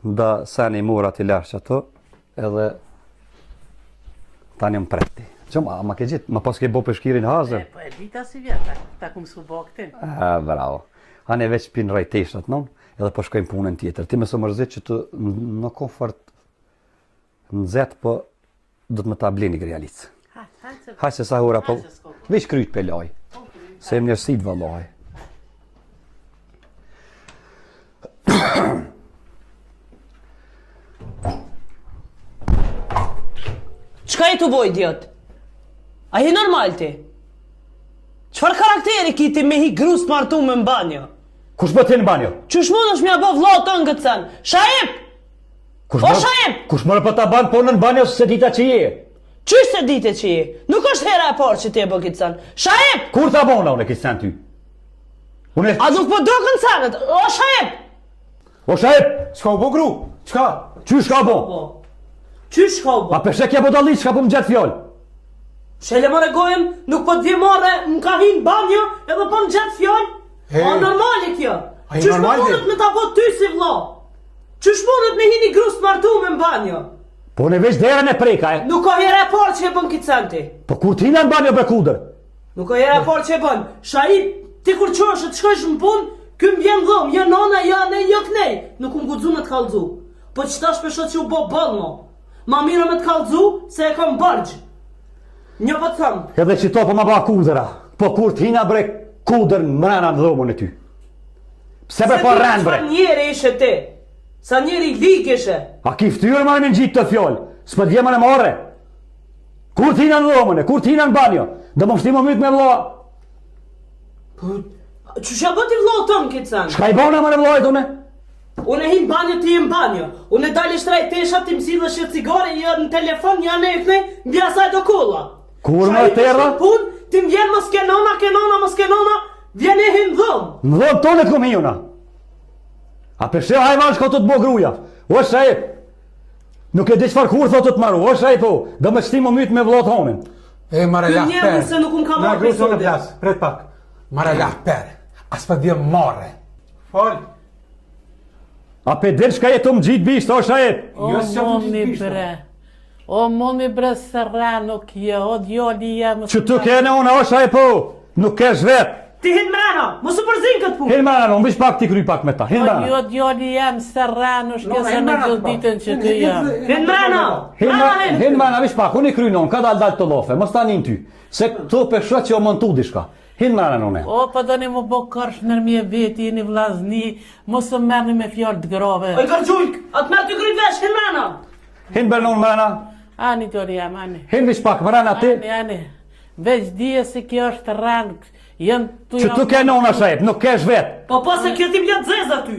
da seni mura t'i lash ato, edhe tani më preti. Qëma, ma ke gjitë, ma pas ke bo peshkirin hazër? Po e dita si vjetë, ta ku mësu bo këtin. Bravo. Ane veç pinë rajteshat, non? Edhe po shkojmë punën tjetër. Ti me së mërzit që të në komfort në zetë, po do të më ta blini grialicë. Haj se sa hura, po veç kryt pe loj. Se më njërësit vëlloj. Qka i të boj, idiot? A hi normal ti? Qfar karakteri ki ti me hi grus martu me në banjo? Kush më të në banjo? Qysh mund është mja bo vlo të në këtë sen? Shaip! Shaip! Kush më për ta banë ponën në banjo se dita që je? Qysh se dite që je? Nuk është hera e parë që ti e bë këtë sen. Shaip! Kur ta bona unë e këtë sen ty? A nuk po do kënë senet? O Shaip! O Shaip! S'ka u bo gru? Qka? Qysh ka bo? Qysh ka u bo? A përshe kja po dalli, qka po më gjetë fjallë? Shele më regojën, nuk po t'vje more, më ka hinë banjo, edhe po më gjetë fjallë? A normali kjo? Qysh më mundet me ta po ty si vlo? Qysh mundet me hini grus martu me në banjo? Po në veç derën e preka, e? Nuk ka here e parë që e bën këtë senti. Po kur t'hina në banjo be kuder? Nuk ka here e parë që e bën. Shahip, ti kur qoshe të shkojsh në punë, këm vjen dhom, jo nona, jo ne, jo knej. Nuk unë guxu me t'kallëzu. Po qëta shpeshot që u bo bëllmo. Ma mira me t'kallëzu, se e kom bërgjë. Një po të thëmë. Edhe që to po ma ba kudera. Po kur t'hina bre kuder mrena në dhomën e ty. Pse be po rren bre? Se njeri ishe ti. Sa njeri lik ishe. A ki ftyrë ma në gjitë të fjollë. S'pë t'vje më në more. Kur t'hina në dhomën e, kur t'hina në banjo. Dhe më shti më mytë me vloa. Që shë bë t'i vlohë tëmë këtë sen? Shka i bona më në vlojt une? Unë e hinë banjo ti e në banjo. Unë e dali shtraj tesha ti mësi dhe shë cigare, një në telefon, një në e mbi asaj do kolla. Kur më e terra? Ti më vjen mos kenona, vjen e hinë dhëmë. Në dhëmë tonet kom hiuna. A përshe hajvan shko të të bo gruja. O Shaip, nuk e di qfar kur thot të të maru. O Shaip, dhe më qti më mytë me vlot homin. E, mare lah per. Se nuk unë ka marrë episodja. Pret pak. Mare lah per. As pa dhjem mare. Fol. A pe del shka jetu më gjitë bishtë, o Shaip? O moni bre. O moni bre Serrano kjo, o djoli jem. Që tu kene unë, o Shaip, nuk kesh vetë. Ti hinë mrena, mos u përzin këtë punë. Hinë mrena, unë bish pak ti kry pak me ta, hinë mrena. Jo djoli jem Serrano, shkese në gjithë ditën që të jem. Hinë mrena, hinë mrena, bish pak, unë i kry non, ka dal të lofe, mos ta njën ty. Se këto peshot që o mëntu dishka. Hinë mrena nune. O, pa do një më bo kërsh nërmje veti, një vlazni, mos më merni me fjallë të grove. O i kërgjujk, atë merë të kryt vesh, hinë mrena. Hinë bernon mrena. Ani djoli jem, ani. Hinë bish pak, mrena ti. Ani. Veç dhije se kjo është rangë. Që tu ke nona Shaip, nuk kesh vetë. Po se kjo ti mljatë zez aty.